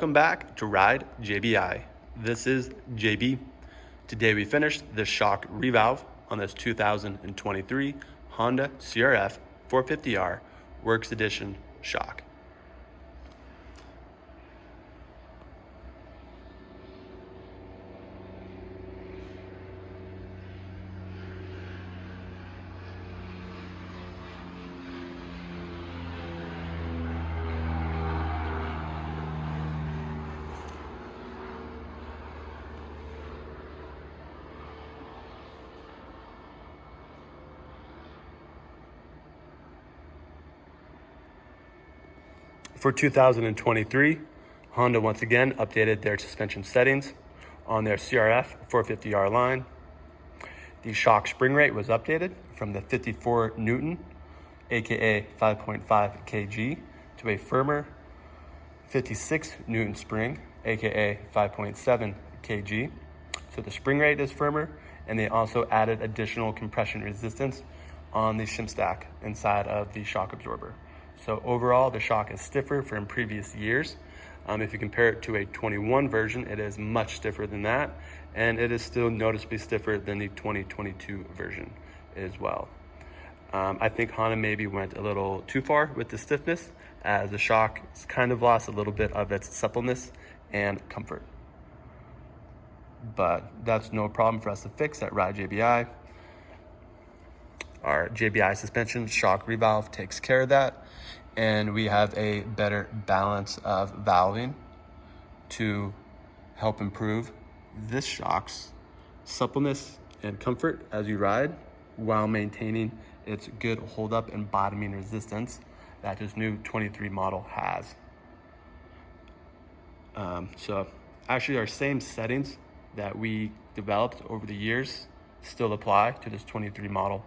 Welcome back to Ride JBI. This is JB. Today we finished the shock revalve on this 2023 Honda CRF 450R Works Edition shock. For 2023, Honda once again updated their suspension settings on their CRF 450R line. The shock spring rate was updated from the 54 Newton, aka 5.5 kg, to a firmer 56 Newton spring, aka 5.7 kg. So the spring rate is firmer, and they also added additional compression resistance on the shim stack inside of the shock absorber. So overall, the shock is stiffer from previous years. If you compare it to a 21 version, it is much stiffer than that, and it is still noticeably stiffer than the 2022 version as well. I think Honda maybe went a little too far with the stiffness, as the shock kind of lost a little bit of its suppleness and comfort. But that's no problem for us to fix at Ride JBI. Our JBI suspension shock revalve takes care of that, and we have a better balance of valving to help improve this shock's suppleness and comfort as you ride, while maintaining its good hold up and bottoming resistance that this new 23 model has. So actually our same settings that we developed over the years still apply to this 23 model.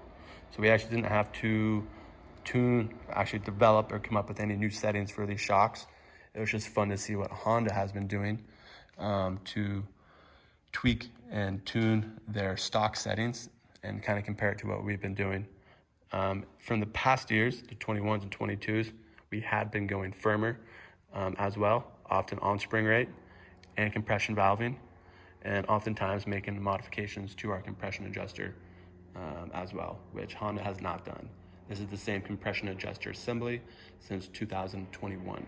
So we actually didn't have to develop or come up with any new settings for these shocks. It was just fun to see what Honda has been doing to tweak and tune their stock settings and kind of compare it to what we've been doing. From the past years, the 21s and 22s, we had been going firmer as well, often on spring rate and compression valving, and oftentimes making modifications to our compression adjuster as well, which Honda has not done. This is the same compression adjuster assembly since 2021.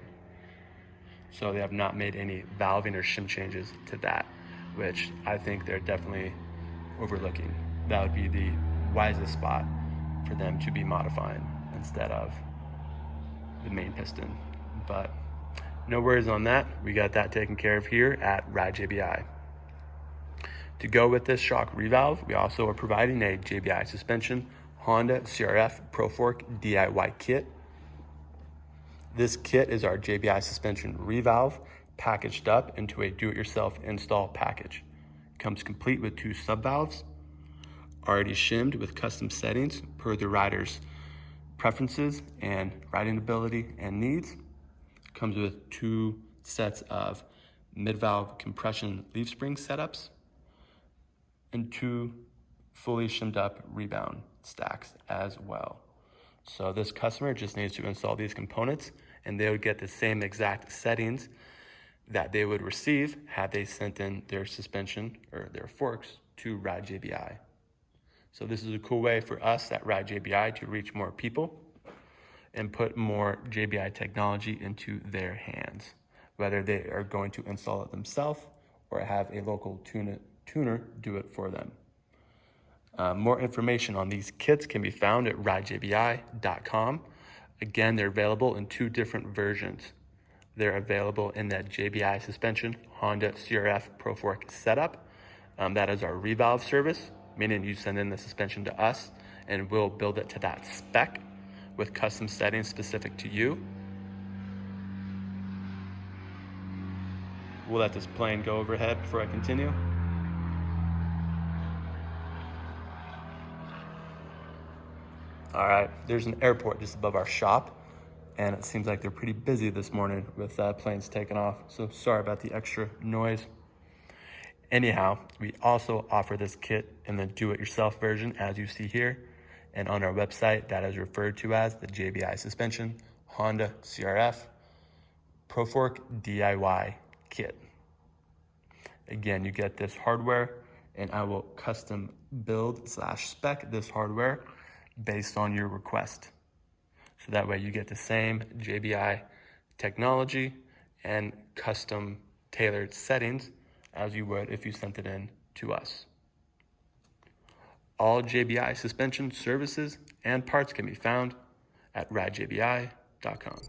So they have not made any valving or shim changes to that, which I think they're definitely overlooking. That would be the wisest spot for them to be modifying instead of the main piston. But no worries on that. We got that taken care of here at Ride JBI. To go with this shock revalve, we also are providing a JBI suspension Honda CRF Pro Fork DIY kit. This kit is our JBI suspension revalve packaged up into a do-it-yourself install package. It comes complete with 2 subvalves, already shimmed with custom settings per the rider's preferences and riding ability and needs. It comes with 2 sets of mid-valve compression leaf spring setups and 2 fully shimmed up rebound stacks as well. So this customer just needs to install these components, and they would get the same exact settings that they would receive had they sent in their suspension or their forks to Ride JBI. So this is a cool way for us at Ride JBI to reach more people and put more JBI technology into their hands, whether they are going to install it themselves or have a local tuner do it for them. More information on these kits can be found at ridejbi.com. Again, they're available in 2 different versions. They're available in that JBI suspension Honda CRF Pro Fork setup. That is our revalve service, meaning you send in the suspension to us and we'll build it to that spec with custom settings specific to you. We'll let this plane go overhead before I continue. All right, there's an airport just above our shop, and it seems like they're pretty busy this morning with planes taking off, so sorry about the extra noise. Anyhow, we also offer this kit in the do-it-yourself version, as you see here, and on our website that is referred to as the JBI suspension Honda CRF Pro Fork DIY kit. Again, you get this hardware, and I will custom build / spec this hardware based on your request. So that way you get the same JBI technology and custom tailored settings as you would if you sent it in to us. All JBI suspension services and parts can be found at radjbi.com.